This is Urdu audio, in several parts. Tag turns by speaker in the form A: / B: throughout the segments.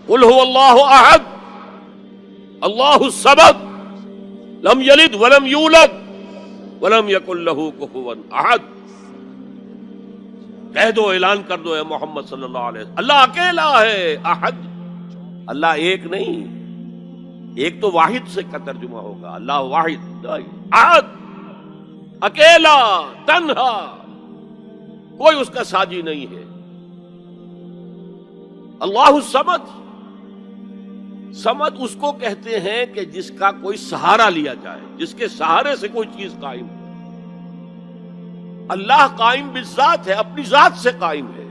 A: قل هو اللہ احد اللہ الصمد لم یلد ولم یولد ولم یکن لہ کفوا احد. کہہ دو، اعلان کر دو اے محمد صلی اللہ علیہ وسلم، اللہ اکیلا ہے. احد، اللہ ایک نہیں، ایک تو واحد سے کا ترجمہ ہوگا، اللہ واحد. احد، اکیلا، تنہا، کوئی اس کا ساجی نہیں ہے. اللہ الصمد، صمد اس کو کہتے ہیں کہ جس کا کوئی سہارا لیا جائے، جس کے سہارے سے کوئی چیز قائم ہو. اللہ قائم بالذات ہے، اپنی ذات سے قائم ہے.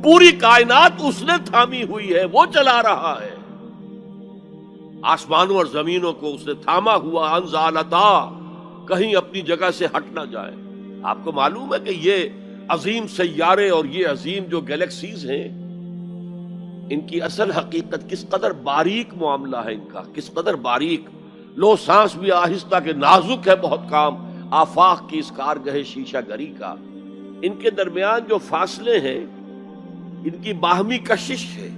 A: پوری کائنات اس نے تھامی ہوئی ہے، وہ چلا رہا ہے. آسمانوں اور زمینوں کو اس نے تھاما ہوا، انزالتا، کہیں اپنی جگہ سے ہٹ نہ جائے. آپ کو معلوم ہے کہ یہ عظیم سیارے اور یہ عظیم جو گیلیکسیز ہیں، ان کی اصل حقیقت کس قدر باریک معاملہ ہے، ان کا کس قدر باریک. لو سانس بھی آہستہ کہ نازک ہے بہت کام، آفاق کی اس کارگہ شیشہ گری کا. ان کے درمیان جو فاصلے ہیں، ان کی باہمی کشش ہے.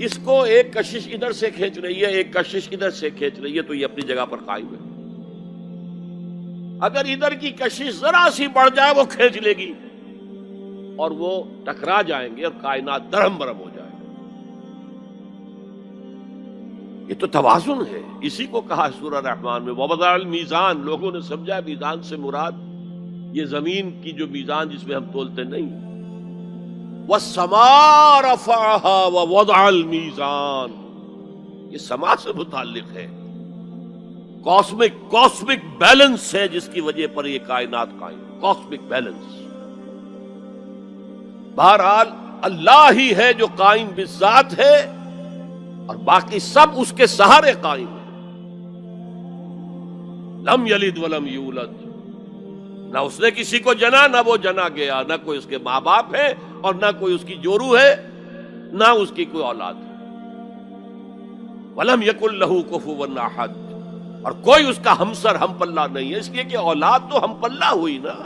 A: اس کو ایک کشش ادھر سے کھینچ رہی ہے، ایک کشش ادھر سے کھینچ رہی ہے، تو یہ اپنی جگہ پر قائم ہے. اگر ادھر کی کشش ذرا سی بڑھ جائے وہ کھینچ لے گی اور وہ ٹکرا جائیں گے اور کائنات درہم برہم ہو جائے. یہ تو توازن ہے. اسی کو کہا سورہ رحمان میں وَوَضَعَ الْمِيزَانَ. لوگوں نے سمجھا میزان سے مراد یہ زمین کی جو میزان جس میں ہم تولتے نہیں. وَالسَّمَاءَ رَفَعَهَا وَوَضَعَ الْمِيزَانَ، یہ سما سے متعلق ہے. کاسمک بیلنس ہے جس کی وجہ پر یہ کائنات قائم. Cosmic balance. بہرحال اللہ ہی ہے جو قائم بالذات ہے اور باقی سب اس کے سہارے قائم ہیں. لم یلد ولم یولد، نہ اس نے کسی کو جنا نہ وہ جنا گیا، نہ کوئی اس کے ماں باپ ہے اور نہ کوئی اس کی جورو ہے، نہ اس کی کوئی اولاد ہے. ولم یکن لہ کفوا احد، اور کوئی اس کا ہمسر ہم پلہ نہیں ہے. اس لیے کہ اولاد تو ہم پلہ ہوئی نا.